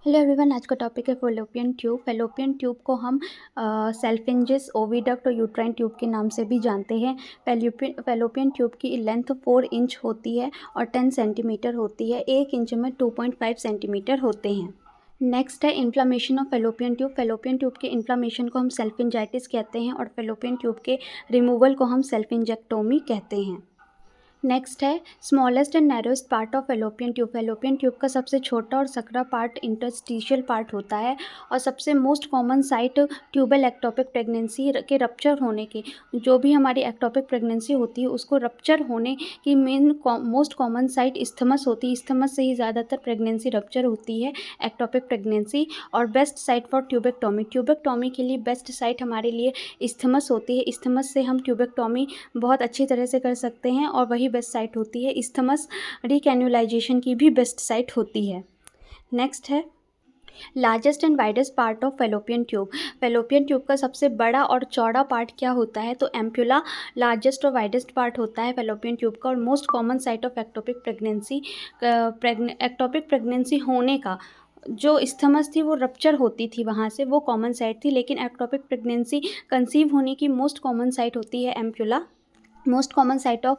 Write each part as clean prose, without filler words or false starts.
Hello everyone, आज का topic है फैलोपियन ट्यूब। फैलोपियन ट्यूब को हम सेल्फिंजिस, ओविडक्ट और यूट्राइन ट्यूब के नाम से भी जानते हैं। फैलोपियन ट्यूब की लेंथ 4 इंच होती है और 10 सेंटीमीटर होती है। 1 इंच में 2.5 सेंटीमीटर होते हैं। नेक्स्ट है inflammation of Fallopian tube. Fallopian tube के इन्फ्लामेशन को हम सेल्फिंजाइटिस कहते हैं और फैलोपियन ट्यूब के रिमूवल को हम सेल्फिंजेक्टोमी कहते हैं। नेक्स्ट है smallest and narrowest part of Fallopian tube. Fallopian tube का सबसे छोटा और सकरा पार्ट इंटरस्टिशियल पार्ट होता है और सबसे most common site tubal ectopic pregnancy के रप्चर होने की, जो भी हमारी एक्टोपिक प्रेगनेंसी होती है उसको रप्चर होने की main most common site isthmus होती है। इस्थमस से ही ज़्यादातर प्रेगनेंसी रप्चर होती है, एक्टोपिक प्रेगनेंसी। और best site for tubectomy, tubectomy के लिए बेस्ट साइट हमारे लिए इस्थमस होती है। इस्थमस से हम ट्यूबेक्टोमी बहुत अच्छी तरह से कर सकते हैं और वही बेस्ट साइट होती है। इस्थमस रिकैन्युलाइजेशन की भी बेस्ट साइट होती है। नेक्स्ट है largest and widest part of Fallopian tube. Fallopian tube का सबसे बड़ा और चौड़ा पार्ट क्या होता है? तो एम्प्यूला लार्जेस्ट और वाइडेस्ट पार्ट होता है फैलोपियन ट्यूब का और most common site of ectopic pregnancy. Ectopic pregnancy होने का जो इस्थमस थी वो रप्चर होती थी, वहाँ से वो कॉमन साइट थी, लेकिन एक्टोपिक प्रेगनेंसी कंसीव होने की मोस्ट कॉमन साइट होती है ampulla. Most common site of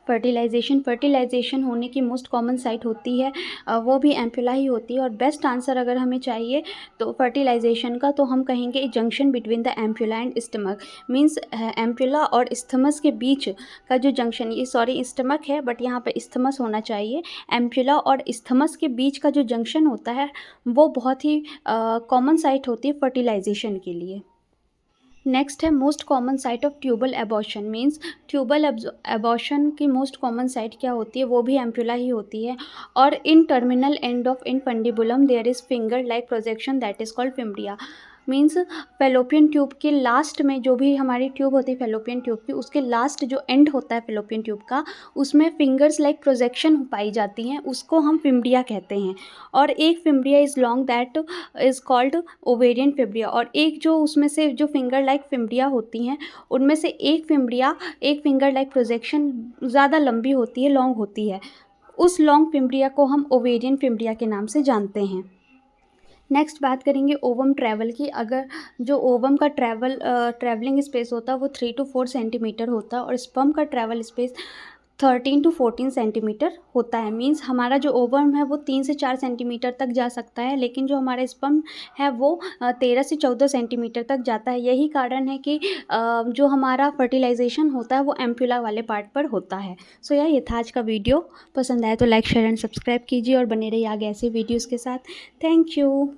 fertilization होने की मोस्ट कॉमन साइट होती है वो भी एम्प्यूला ही होती है। और बेस्ट आंसर अगर हमें चाहिए तो फर्टिलाइजेशन का, तो हम कहेंगे junction between the ampulla and stomach. Means ampulla और इस्थमस के बीच का जो जंक्शन, ये सॉरी स्टमक है बट यहाँ पे इस्थमस होना चाहिए। एम्प्यूला और इस्थमस के बीच का जो जंक्शन होता है वो बहुत ही कॉमन साइट होती है फर्टिलाइजेशन के लिए। नेक्स्ट है most common site of tubal abortion. Means tubal abortion की मोस्ट कॉमन साइट क्या होती है? वो भी एम्प्यूला ही होती है। और in terminal end of infundibulum there is finger like projection that is called fimbria. Means Fallopian tube के लास्ट में जो भी हमारी ट्यूब होती है फैलोपियन ट्यूब की, उसके लास्ट जो एंड होता है फैलोपियन ट्यूब का, उसमें फिंगर्स लाइक प्रोजेक्शन पाई जाती हैं, उसको हम फिम्ब्रिया कहते हैं। और एक fimbria is long that is called ovarian fimbria. और एक जो उसमें से जो फिंगर लाइक फिम्ब्रिया होती हैं उनमें से एक फिंगर लाइक प्रोजेक्शन ज़्यादा लंबी होती है, लॉन्ग होती है। उस लॉन्ग फिम्ब्रिया को हम ओवेरियन फिम्ब्रिया के नाम से जानते हैं। नेक्स्ट बात करेंगे ओवम ट्रैवल की। अगर जो ओवम का ट्रैवलिंग स्पेस होता है वो 3 to 4 सेंटीमीटर होता है और स्पर्म का ट्रैवल स्पेस 13 to 14 सेंटीमीटर होता है। मीन्स हमारा जो ओवम है वो 3 से 4 सेंटीमीटर तक जा सकता है, लेकिन जो हमारा स्पर्म है वो 13 से 14 सेंटीमीटर तक जाता है। यही कारण है कि जो हमारा फर्टिलाइजेशन होता है वो एम्प्यूला वाले पार्ट पर होता है। सो ये था आज का वीडियो। पसंद आए तो लाइक, शेयर एंड सब्सक्राइब कीजिए और बने रहिए आगे ऐसे वीडियोज़ के साथ। Thank you.